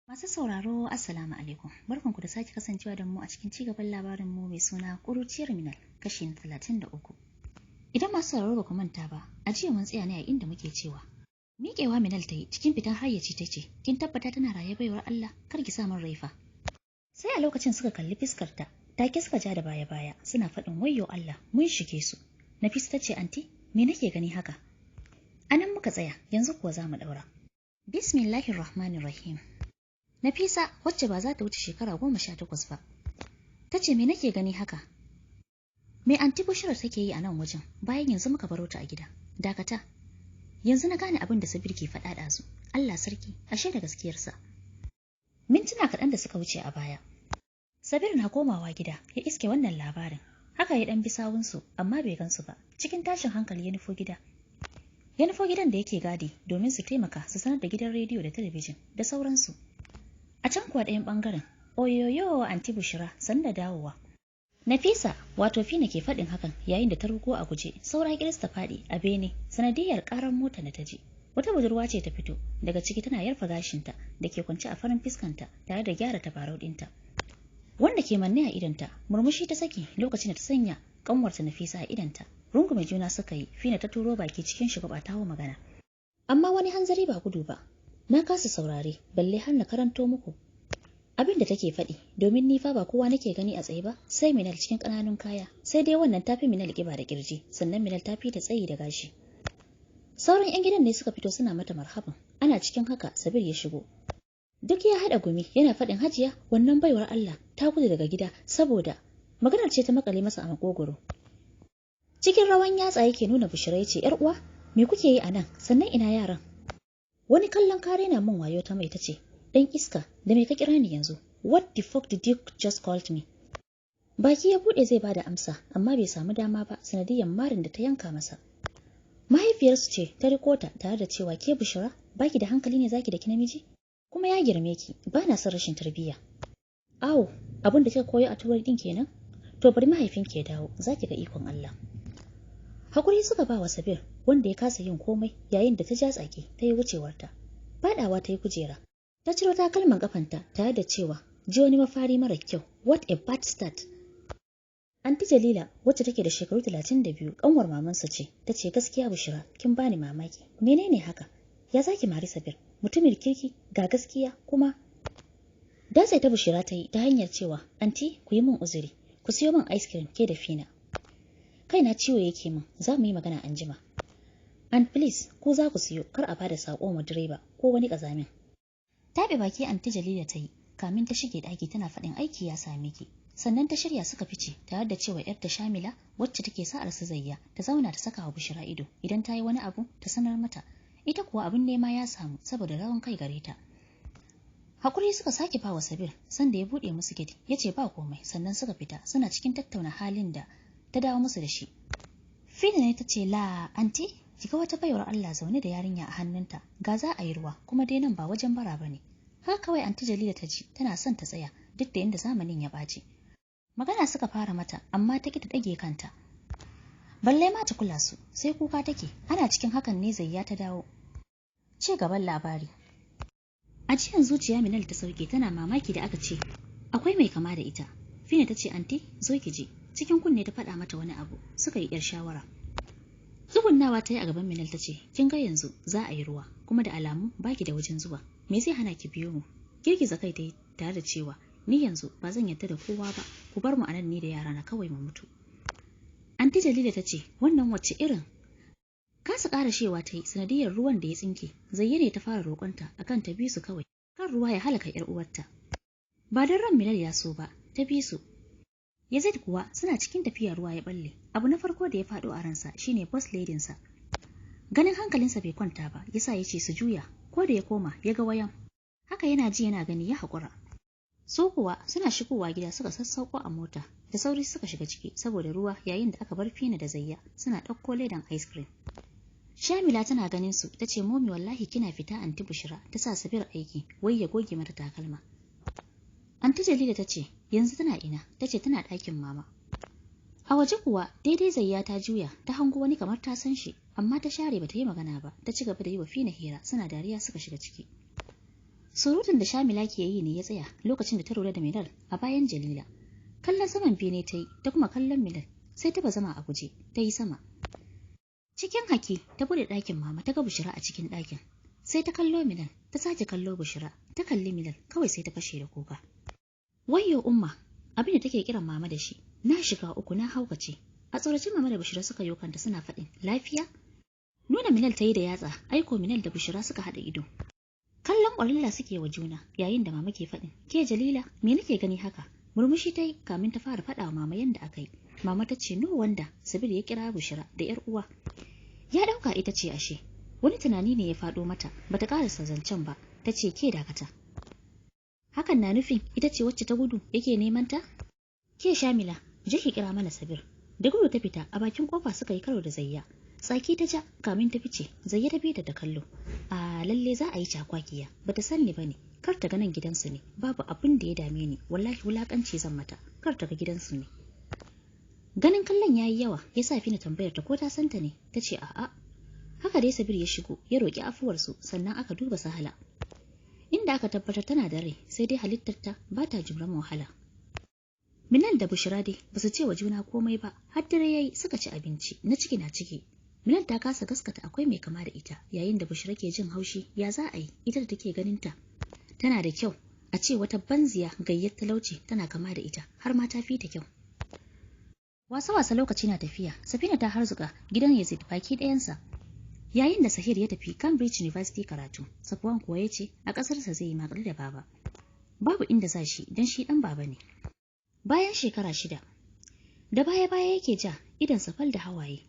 Masu sauraro Assalamu alaikum. Barkanku da sake kasancewa da mu a cikin cigaban labarin mu mai suna Ƙuruciyar Minal kashi na 33. Idan masu sauraro ba ku manta ba, a jiya mun tsaya ne a inda muke cewa miƙewa Minal ta yi cikin fitan hayyaci ta ce, "Kin tabbata tana raye baiwar Allah, kar ki sa min raifa." Sai a lokacin suka kalli fiskarta, take suka ja da baya-baya, suna faɗin wayyo Allah, mun shige su. Nafisa ta ce, "Anti, me nake gani haka?" Anan muka tsaya, yanzu kuwa za mu ɗaura. Bismillahirrahmanirrahim. Nafisa, wacce ba za ta wuce shekara 18 ba, ta ce, "Me nake gani haka? Me anti Bushra take yi a nan wajen, bayan yanzu muka baro ta a gida?" Dakata. Yanzu na gane abin da Sabir ke faɗa ɗazu. Allah sarki, ashe da gaskiyarsa. Mintuna kaɗan da suka wuce a baya. Sabir na komawa gida, ya iske wannan labarin. Haka ya ɗan bi sawunsu, amma bai gansu ba. Cikin tashin hankali ya nufo gida. Ya nufo gidan da yake gadi domin su taimaka su sanar da gidan rediyo da talabijin da sauransu. A can kuwa ɗayan ɓangaren, oyoyo anti Bushra sanda dawowa. Nafisa, wato Fina ke faɗin hakan yayin da ta rugo a guje, saura kiris ta faɗi a bene sanadiyar ƙarar mota da ta ji. Wata budurwa ce ta fito daga ciki tana yarfa gashinta da ke kwance a farin fiskanta tare da gyara tabarau ɗinta. Wanda ke manne a idanta, murmushi ta saki lokacin da ta sanya ƙanwarta Nafisa a idanta. Rungume juna suka yi, Fina ta turo baki cikin shugaba ta hawo magana. Amma wani hanzari ba gudu ba. Na kasa saurare, balle har na karanto muku abin da take faɗi, domin ni fa ba kowa nake gani a tsaye ba, sai Minal cikin ƙananun kaya, sai dai wannan tafi Minal ƙiba da ƙirji, sannan Minal tafi ta tsayi da gashi. Sauran 'yan gidan ne suka fito suna mata marhaban, ana cikin haka Sabir ya shigo. Duk ya haɗa gumi yana faɗin, "Hajiya, wannan baiwar Allah ta gudu daga gida saboda..." Maganar ce ta makale masa a makogoro. Cikin rawan yatsa yake nuna Bushra ya ce, "Yar uwa, me kuke yi a nan? Sannan ina yaran?" Wani kallon kare na min wayo ta mai tace, "Dan iska, da me ka kira ni yanzu? What the fuck did you just called me?" Baki ya bude zai bada amsa, amma bai samu dama ba sanadiyan marin da ta yanka masa. Mahaifiyarsu ce ta riko ta tare da cewa, "Ke Bushra, baki da hankali ne zaki da ki namiji? Kuma ya girme ki, ba na son rashin tarbiyya." Awo, abin da kika koyo a turai din kenan? To bari mahaifinki ya dawo, zaki ga ikon Allah. Hakuri suka ba wa Sabir, wanda ya kasa yin komai yayin da ta ja tsaki ta yi wucewarta. Faɗawa ta yi kujera. Ta ciro takalman kafanta tare da cewa, "Ji wani mafari mara kyau, what a bad start." Anti Jalila, wacce take da shekaru 32, kanwar mamansa ce, ta ce, "Gaskiya Bushra, kin bani mamaki. Menene haka? Ya zaki mari Sabir? Mutumin kirki, ga gaskiya kuma..." Datse ta Bushra ta yi ta hanyar cewa, "Anti, ku yi min uzuri. Ku siyo min ice cream ke da Fina. Kaina ciwo yake min, za mu yi magana anjima. And please, ku za ku siyo, kar a bada sako ma direba ko wani kazamin." Taɓe baki Anti Jalila ta yi, kamin ta shige ɗaki tana faɗin, "Aiki ya same ki." Sannan ta shirya suka fice tare da cewa ‘yarta Shamila, wacce take sa'ar su Zayya, ta zauna ta saka wa Bushra ido, idan ta yi wani abu ta sanar mata. Ita kuwa abin nema ya samu saboda rawan kai gare ta. Hakuri suka sake ba wa Sabir, sanda ya buɗe musu gate, ya ce ba komai, sannan suka fita suna cikin tattauna halin da ta dawo musu da shi. Fina ne ta ce, "La, anti, kiga wata baiwar Allah zaune da yarinya a hannunta, ga za a yi ruwa, kuma dai nan ba wajen bara bane." Haka kawai Anti Jalila ta ji tana son ta tsaya duk da yanda zamanin ya ɓaci. Magana suka fara mata, amma ta ki ta ɗage kanta. Balle ma ta kula su, sai kuka take. Ana cikin hakan ne Zayya ta dawo. Ci gaban labari. Ajiyan zuciya Minal ta sauke, tana mamaki da aka ce akwai mai kama da ita. Fina ta ce, "Anti, zo ki je." Cikin kunne ta faɗa mata wani abu, suka yi 'yar shawara. Tsugunnawa ta yi a gaban Minal ta ce, "Kin ga yanzu za a yi ruwa, kuma da alamu baki da wajen zuwa. Me zai hana ki biyo mu?" Girgiza kai ta yi tare da cewa, "Ni yanzu ba zan yarda da kowa ba, ku bar mu anan ni da yara na kawai mu mutu." Anti Jalila ta ce, "Wannan wacce irin?" Kasa ƙara shewa ta yi sanadiyar ruwan da ya tsinke. Zayyane ta fara roƙonta akan ta bi su kawai, kan ruwa ya halaka 'yar uwarta. Ba don ran Minal ya so ba, ta bi su. Yazid kuwa suna cikin tafiya ruwa ya balle. Abu na farko da ya faɗo a ransa shine boss lady sa. Ganin hankalinsa bai kwanta ba, yasa ya ce su juya, ko da ya koma ya ga wayan. Haka yana ji yana gani ya haƙura. Su kuwa suna shigowa gida suka sassauko a mota, da sauri suka shiga ciki saboda ruwa, yayin da aka bar Fina da Zayya suna ɗauko ledan ice cream. Shamila tana ganin su ta ce, "Momi wallahi kina fita Anti Bushra ta sa Sabir aiki, wai ya goge mata takalma." Anti Jalila ta ce, "Yanzu tana ina?" Ta ce, "Tana ɗakin mama." A waje kuwa daidai Zayya ta juya ta hango wani kamar ta san shi, amma ta share bata yi magana ba, ta ci gaba da yi wa Fina hira, suna dariya suka shiga ciki. Surutun da Shamila ke yi ne ya tsaya lokacin da ta lura da Minal a bayan Jalila. Kallon saman bene ta yi, ta kuma kallon Minal, sai ta bazama a guje, ta yi sama. Cikin haki, ta bude ɗakin mama, ta ga Bushra a cikin ɗakin. Sai ta kallo Minal, ta sake kallo Bushra, ta kalli Minal, kawai sai ta fashe da kuka. Wayyo umma, abin da take kiran mama da shi, na shiga uku na haukace. A tsoracin mama da Bushra suka yo kanta suna faɗin, lafiya? Nuna Minal ta yi da yatsa, aiko Minal da Bushra suka haɗa ido. Kallon ƙwarilla suke wa juna, yayin da mama ke faɗin, ke Jalila, me nake gani haka? Murmushi ta yi kamin ta fara faɗa wa mama yadda aka yi. Mama ta ce, no wanda, Sabir ya kira Bushra da ‘yar uwa. Ya ɗauka ita ce ashe. Wani tunani ne ya faɗo mata, bata ƙarasa zancen ba, ta ce ke dakata. Hakan na nufin ita ce wacce ta gudu yake neman ta? Ke Shamila, je ki kira mana Sabir. Da gudu ta fita, a bakin kofa suka yi karo da Zayya. Tsaki ta ja kamin ta fice, Zayya ta bi da kallo. A lalle za a yi cakwakiya, bata sanni bane, kar ta ga nan gidansu ne, babu abin da ya dame ni, wallahi wulakanci zan mata, kar ta ga gidansu ne. Ganin kallon yayi yawa, ya sa Fina tambayar ta ko ta santa ne, ta ce a'a. Haka dai Sabir ya shigo, ya roki afuwar su, sannan aka duba Sahala. Inda aka tabbatar tana da rai, sai dai halittar ta ba ta jimran wahala. Minal da Bushra dai ba su ce wa juna komai ba, har dare yayi suka ci abinci, na ciki na ciki. Minal ta kasa gaskata akwai mai kama da ita, yayin da Bushra ke jin haushi, ya za a yi, ita da take ganin ta. Tana da kyau, a ce wata banziya gayyar talauci tana kama da ita, har ma ta fi ta kyau. Wasa-wasa lokaci na tafiya, Safina ta harzuka gidan Yazid baki ɗayansa. Yayin da Sahir ya tafi Cambridge University karatu, Safwan kuwa ya ce a ƙasarsa zai yi makar da baba. Babu inda za shi don shi ɗan baba ne. Bayan shekara 6, da baya-baya yake ja idan safal da hawaye.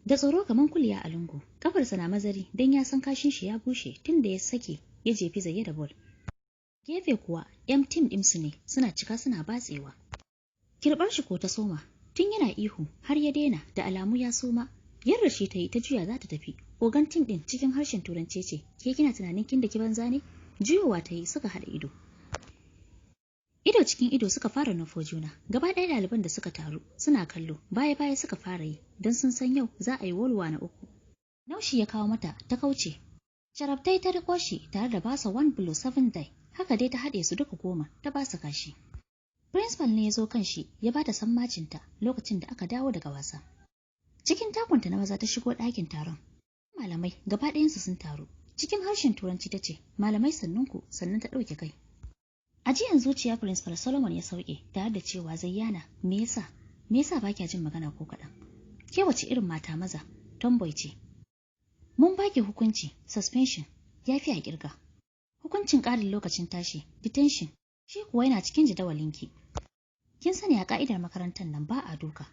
Da tsoro kaman kuliya a lungu, kafarsa na mazari don ya san kashin shi ya bushe tun da ya sake ya jefi Zayya da bol. Gefe kuwa, 'yan tim ɗinsu ne suna cika suna batsewa. Kirɓar shi ko ta soma, tun yana ihu har ya daina da alamu ya soma. Yarda shi ta yi ta juya za ta tafi. Ogan tim ɗin cikin harshen Turanci ce, ke kina tunanin kin da ki banza ne? Juyowa ta yi suka haɗa ido. Ido cikin ido suka fara nufo juna. Gaba ɗaya ɗaliban da suka taru suna kallo, baya-baya suka fara yi, don sun san yau za a yi wolwa na uku. Naushi ya kawo mata ta kauce. Sharabtai ta riko shi tare da basa 1 below 7 die. Haka dai ta haɗe su duka 10 ta basa kashi. Principal ne ya zo kan shi ya bata sammacinta lokacin da aka dawo daga wasa. Cikin takunta na maza ta shigo ɗakin taron. Malamai gaba ɗayansu sun taru. Cikin harshen Turanci ta ce, malamai sannunku, sannan ta ɗauke kai. Ajiyan zuciya Principal Solomon ya sauke tare da cewa Zayyana, me yasa ba kya jin magana ko kaɗan? Ke wace irin mata maza, tomboy ce. Mun baki hukunci, suspension, ya fi a kirga. Hukuncin ƙarin lokacin tashi, detention, shi kuwa yana cikin jadawalinki. Kin sani a ka'idar makarantar nan ba a doka.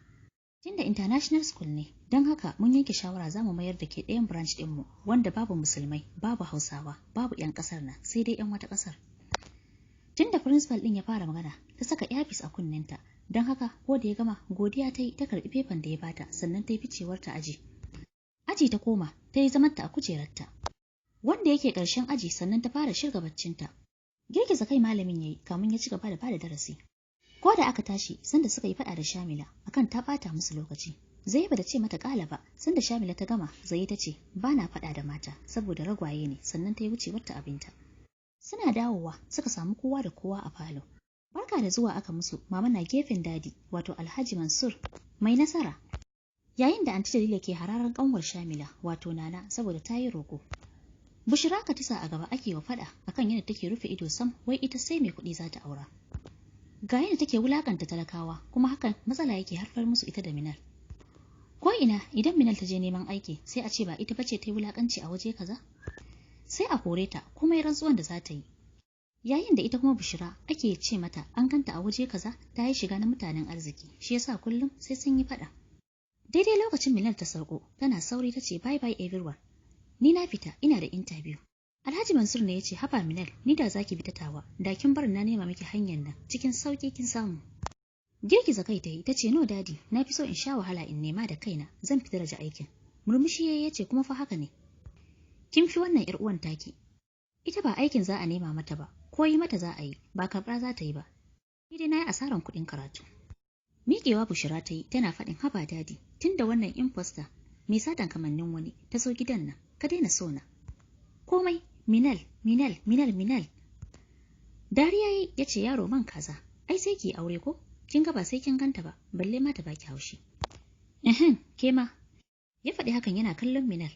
Tunda international school ne, don haka mun yanke shawara za mu mayar da ke ɗayan branch ɗinmu, wanda babu musulmai, babu hausawa, babu 'yan ƙasar nan, sai dai 'yan wata ƙasar. Tunda principal ɗin ya fara magana, ta saka earpiece a kunninta, don haka ko da ya gama godiya ta yi ta karɓi fefan da ya bata, sannan ta yi ficewar ta aji. Aji ta koma, ta yi zamanta a kujerarta. Wanda yake ƙarshen aji sannan ta fara shirga baccinta. Girgiza kai malamin ya yi kamun ya ci gaba da bada darasi. Ko da aka tashi, sanda suka yi faɗa da Shamila, akan ta ɓata musu lokaci. Zai ba da ce mata ƙala ba, sanda Shamila ta gama, Zai ta ce, ba na faɗa da mata, saboda ragwaye ne, sannan ta yi wucewar ta abinta. Suna dawowa, suka samu kowa da kowa a falo. Barka da zuwa aka musu, mama na gefen dadi, wato Alhaji Mansur, mai nasara. Yayin da Anti Jalila ke hararar ƙanwar Shamila, wato Nana, saboda ta yi roƙo. Bushra ka tisa a gaba ake wa faɗa akan yadda take rufe ido sam, wai ita sai mai kuɗi za ta aura. Ga yadda take wulakanta talakawa, kuma hakan matsala yake haifar musu ita da Minal. Ko ina idan Minal ta je neman aiki, sai a ce ba ita bace ta yi wulakanci a waje kaza? Sai a kore ta, kuma yi rantsuwan da za ta yi. Yayin da ita kuma Bushra ake ce mata an ganta a waje kaza ta yi shiga na mutanen arziki, shi yasa kullum sai sun yi faɗa. Daidai lokacin Minal ta sauko, tana sauri ta ce bye bye everyone. Ni na fita, ina da interview. Alhaji Mansur ne ya ce haba Minal, ni da zaki bi ta tawa, da kin bar na nema miki hanyar nan, cikin sauki kin samu. Girgiza kai ta yi, ta ce no daddy, na fi so in sha wahala in nema da kaina, zan fita daga aikin. Murmushi ya ce kuma fa haka ne. Kin fi wannan ‘yar uwan taki. Ita ba aikin za a nema mata ba, ko yi mata za a yi, ba karɓa za ta yi ba. Ni dai na yi asaran kuɗin karatu. Miƙewa Bushra ta yi, tana faɗin haba dadi, tunda wannan imposter, mai satan kamannin wani, ta so gidan nan, ka daina so na. Komai, Minal, Minal. Dariya ya ce yaro man kaza, ai sai ki aure ko? Kin ga ba sai kin ganta ba, balle ma ta baki haushi. Ke ma. Ya faɗi hakan yana kallon Minal.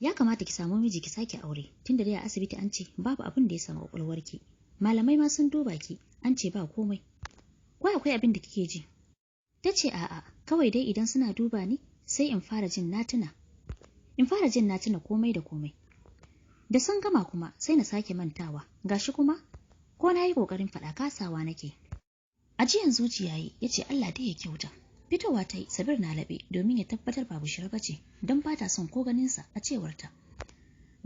Ya kamata ki samu miji ki sake aure, tunda dai a asibiti an ce babu abin da ya samu kwakwalwarki. Malamai ma sun duba ki, an ce ba komai. Ko akwai abin da kike ji? Ta ce a'a, kawai dai idan suna duba ni, sai in fara jin na tuna komai da komai. Da sun gama kuma sai na sake mantawa, gashi kuma ko na yi ƙoƙarin faɗa kasawa nake. Ajiyan zuciya yi ya ce Allah dai ya kyauta. Fitowa ta yi Sabir na laɓe domin ya tabbatar ba Bushra ba ce don ba ta son ko ganinsa a cewarta.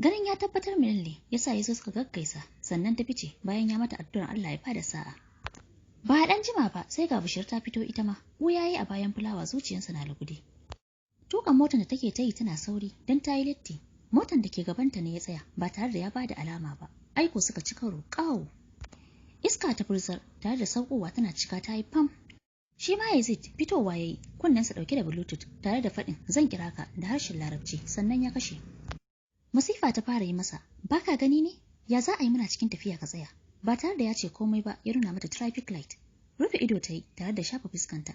Ganin ya tabbatar Minal ne ya sa ya zo suka gaggaisa sannan ta fice bayan ya mata addu'ar Allah ya bada sa'a. Ba a ɗan jima ba sai ga Bushra ta fito ita ma, ya yi a bayan fulawa zuciyarsa na lugude. Tukan motar da take ta yi tana sauri don ta yi latti. Motar da ke gabanta ne ya tsaya ba tare da ya bada alama ba. Aiko suka ci karo ƙawo. Iska ta furzar tare da saukowa tana cika ta yi fam. Shi ma Yazid fitowa ya yi kunnensa ɗauke da Bluetooth tare da faɗin zan kira ka da harshen Larabci sannan ya kashe. Masifa ta fara yi masa, baka gani ne? Ya za a yi muna cikin tafiya ka tsaya? Ba tare da ya ce komai ba ya nuna mata traffic light. Rufe ido ta yi tare da shafa fuskanta.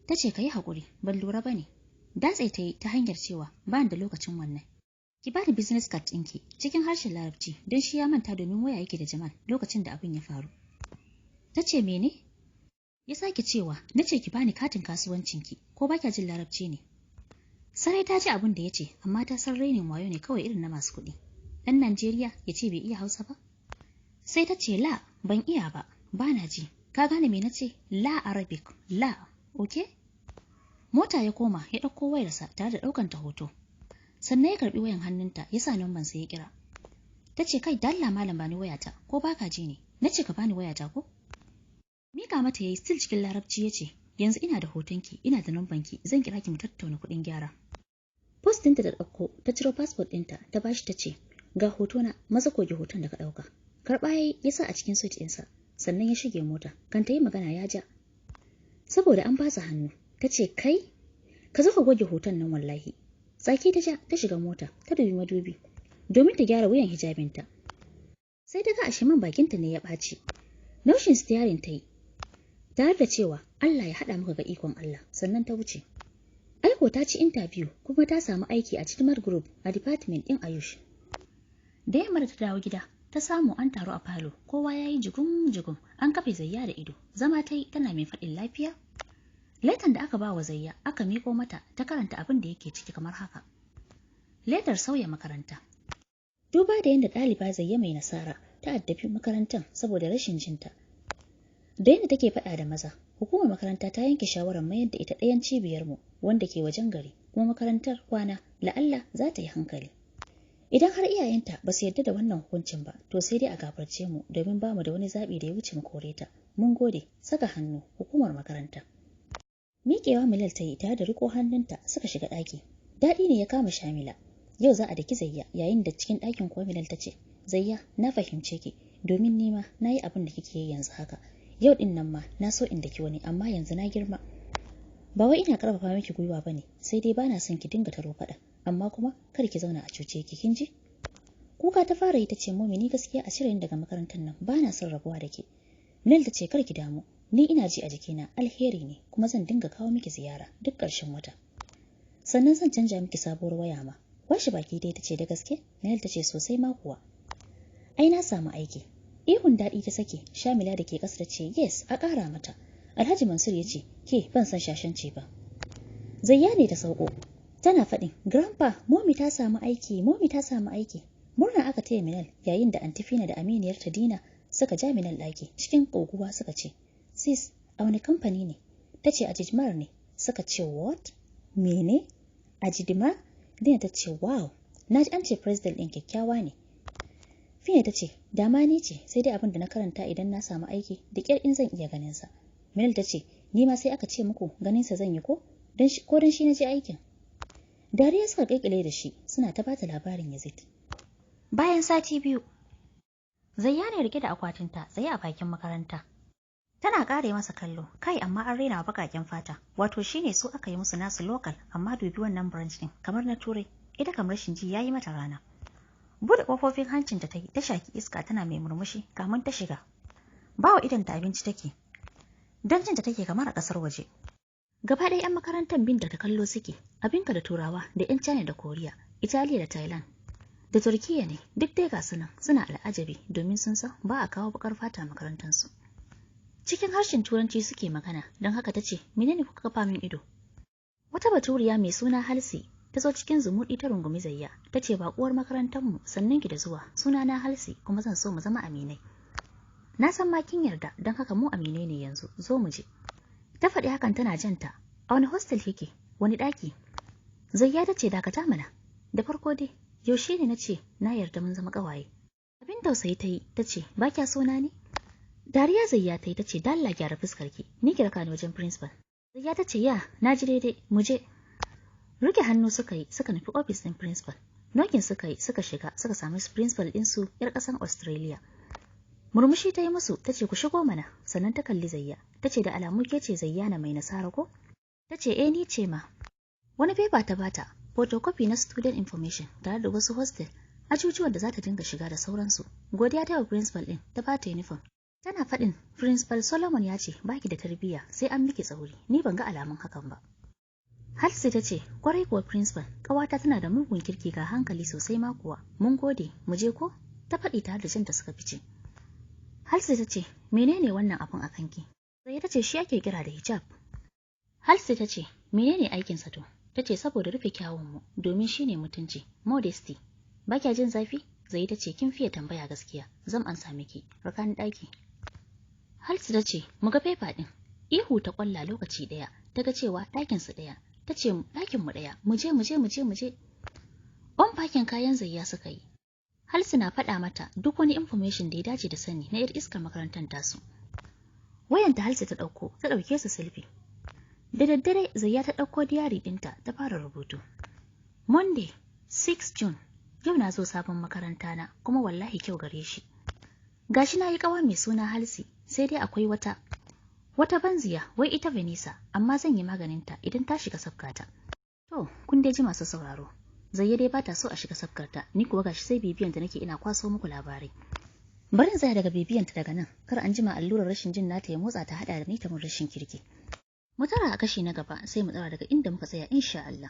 Ta ce ka yi haƙuri, ban lura ba ne. Datse ta yi ta hanyar cewa ba da lokacin wannan. Ki bani business card ɗinki cikin harshen Larabci don shi ya manta domin waya yake da Jamal lokacin da abin ya faru. Ta ce mene? Ya sake cewa na ce ki bani katin kasuwancinki ko ba kya jin Larabci ne. Sarai ta ji abin da ya ce amma ta san rainin wayo ne kawai irin na masu kuɗi. Ɗan Najeriya ya ce bai iya Hausa ba? Sai ta ce la ban iya ba, ba na ji. Ka gane me na ce? La Arabic, la, okay? Mota ya koma ya ɗauko wayarsa tare da ɗaukan ta hoto. Sannan ya karɓi wayan hannunta ya sa numban sai ya kira. Ta ce kai dalla malam bani wayata ko baka ji ne? Na ce ka bani wayata ko? Mika mata yayi still cikin Larabci ya ce yanzu ina da hotonki ina da numbanki zan kira ki mu tattauna kuɗin gyara. Post ɗinta da ɗauko ta ciro passport ɗinta ta bashi ta ce ga hotona maza goge hoton da ka ɗauka. Karɓa ya sa a cikin suit ɗinsa sannan ya shige mota kan ta yi magana ya ja. Saboda an basa hannu ta ce kai ka zo ka goge hoton nan wallahi. Tsaki ta ja ta shiga mota ta dubi madubi domin ta gyara wuyan hijabinta. Sai ta ga ashe man bakinta ne ya ɓaci. Naushin steering ta yi tare da cewa Allah ya haɗa maka ga ikon Allah sannan ta wuce. Aiko ta ci interview kuma ta samu aiki a Chidmar Group a department ɗin Ayush. Da yamma da ta dawo gida ta samu an taru a falo kowa ya yi jigum an kafe Zayya da ido zama ta yi tana mai faɗin lafiya. Letan da aka ba wa Zayya aka miƙo mata ta karanta abin da yake ciki kamar haka. Letar sauya makaranta. Duba da yadda ɗaliba Zayya mai nasara ta addabi makarantar saboda rashin jinta. Da yadda take faɗa da maza, hukumar makaranta ta yanke shawarar mayar da ita ɗayan cibiyarmu wanda ke wajen gari kuma makarantar kwana la'alla za ta yi hankali. Idan har iyayenta ba su yarda da wannan hukuncin ba, to sai dai a gafarce mu domin ba mu da wani zaɓi da ya wuce mu kore ta. Mun gode, saka hannu hukumar makaranta. Miƙewa Milal ta yi tare da riko hannunta suka shiga ɗaki. Daɗi ne ya kama Shamila. Yau za a daki Zayya yayin da cikin ɗakin kuwa Milal ta ce, Zayya na fahimce ki domin nima na yi abin da kike yi yanzu haka. Yau ɗin nan ma na so in daki wani amma yanzu na girma. Ba wai ina ƙarfafa miki gwiwa ba ne, sai dai bana son ki dinga taro faɗa, amma kuma kar ki zauna a cuce ki kin ji? Kuka ta fara yi ta ce Momi ni gaskiya a cire ni daga makarantar nan bana son rabuwa da ke. Milal ta ce kar ki damu, ni ina ji a jikina alheri ne kuma zan dinga kawo miki ziyara duk ƙarshen wata. Sannan zan canja miki sabuwar waya ma. Washi baki dai ta ce da gaske? Milal ta ce sosai ma kuwa. Ai na samu aiki. Ihun daɗi ta sake, Shamila da ke ƙasa ta ce, "Yes, a ƙara mata." Alhaji Mansur ya ce, "Ke ban san shashanci ba." Zayya ne ta sauko. Tana faɗin, "Grandpa, Momi ta samu aiki, Momi ta samu aiki." Murna aka taya Minal yayin da Antifina da aminiyar ta Dina suka ja Minal ɗaki cikin ƙoguwa suka ce, "Sis, a wani kamfani ne?" Ta ce a Jidmar ne. Suka ce, "What? Mene? A Jidmar?" Dina ta ce, "Wow, na ji an ce president ɗin kyakkyawa ne." Fina ta ce, "Dama ni ce, sai dai abin da na karanta idan na samu aiki, da ƙyar in zan iya ganin sa." Minal ta ce, "Ni ma sai aka ce muku ganin sa zan yi ko? Ko dan shi na je aikin?" Dariya suka kaikile da shi, suna ta bata labarin Yazid. Bayan sati biyu, Zayya ne rike da akwatinta tsaye a bakin makaranta. Tana kare masa kallo, kai amma an rena bakaken fata, wato shine su aka yi musu nasu local, amma dubi wannan branch din kamar na turai, ita kamar rashin ji yayi mata rana. Bude kofofin hancinta ta yi, ta shaki iska tana mai murmushi kamun ta shiga. Bawa idanta abinci take. Don jinta take kamar a ƙasar waje. Gaba ɗaya 'yan makarantar bin da ta kallo suke, abinka da Turawa da 'yan China da Koriya, Italiya da Thailand, da Turkiya ne, duk dai ga sunan suna al'ajabi domin sun san ba a kawo bakar fata makarantarsu. Cikin harshen Turanci suke magana, don haka ta ce, menene kuka kafa min ido? Wata baturiya mai suna Halsi ta zo cikin zumuɗi ta rungumi Zayya, ta ce baƙuwar makarantarmu sannan ki da zuwa, suna na Halsi kuma zan so mu zama aminai. Na san ma kin yarda, don haka mu aminai ne yanzu, zo mu je. Ta faɗi hakan tana janta. A wani hostel kike? Wani ɗaki? Zayya ta ce dakata mana. Da farko dai, yaushe ne na ce na yarda mun zama ƙawaye. Abin tausayi ta yi, ta ce ba kya so na ne? Dariya Zayya ta yi, ta ce dalla gyara fuskarki, ni ki raka ni wajen principal. Zayya ta ce ya, na ji daidai, mu je. Rike hannu suka yi, suka nufi ofis ɗin principal. Nokin suka yi, suka shiga, suka sami principal ɗinsu 'yar ƙasan Australia. Murmushi ta yi musu, ta ce ku shigo mana, sannan ta kalli Zayya, ta ce da alamu ke ce Zayyana mai nasara ko? Ta ce ni ce ma. Wani paper ta bata, photocopy na student information tare da wasu hostel, ajujuwan da za ta dinga shiga da sauransu. Godiya ta wa principal ɗin, ta bata uniform. Tana faɗin, Principal Solomon ya ce baki da tarbiyya sai an miki tsauri, ni ban ga alamun hakan ba. Halsey ta ce, kwarai kuwa principal, ƙawata tana da mugun kirki ga hankali sosai ma kuwa, mun gode, mu je ko? Ta faɗi tare da jinta suka fice. Halsey ta ce, menene wannan abun a kanki? Sai ta ce shi ake kira da hijab. Halsey ta ce, menene aikinsa to? Ta ce saboda rufe kyawunmu, domin shi ne mutunci, modesty. Ba kya jin zafi? Zai ta ce kin fiye tambaya gaskiya, zan ansa miki, rakan ɗaki. Halsey ta ce, mu ga fefa ɗin. Ihu ta kwalla lokaci ɗaya, ta ga cewa ɗakinsu ɗaya. Ta ce ɗakinmu ɗaya, mu je. Fakin kayan Zayya suka yi. Halsey na faɗa mata duk wani information da ya dace da sani na 'yar iskar makarantar tasu. Wayanta Halsey ta ɗauke su selfie. Da daddare Zayya ta ɗauko diary ɗinta ta fara rubutu. Monday, 6 June. Yau na zo sabon makaranta na, kuma wallahi kyau gare shi. Gashi na yi ƙawa mai suna Halsey, sai dai akwai wata banziya, wai ita Vanessa, amma zan yi maganinta idan ta shiga sabkata. To, kun dai ji masu sauraro. Zayya dai ba ta so a shiga sabkarta, ni kuwa gashi sai bibiyan ta nake ina kwaso muku labarai. Bari in tsaya daga bibiyanta daga nan, kar an jima allurar rashin jin nata ya motsa ta hada da ni ta mun rashin kirki. Mu tara a kashi na gaba sai mu tsara daga inda muka tsaya insha Allah.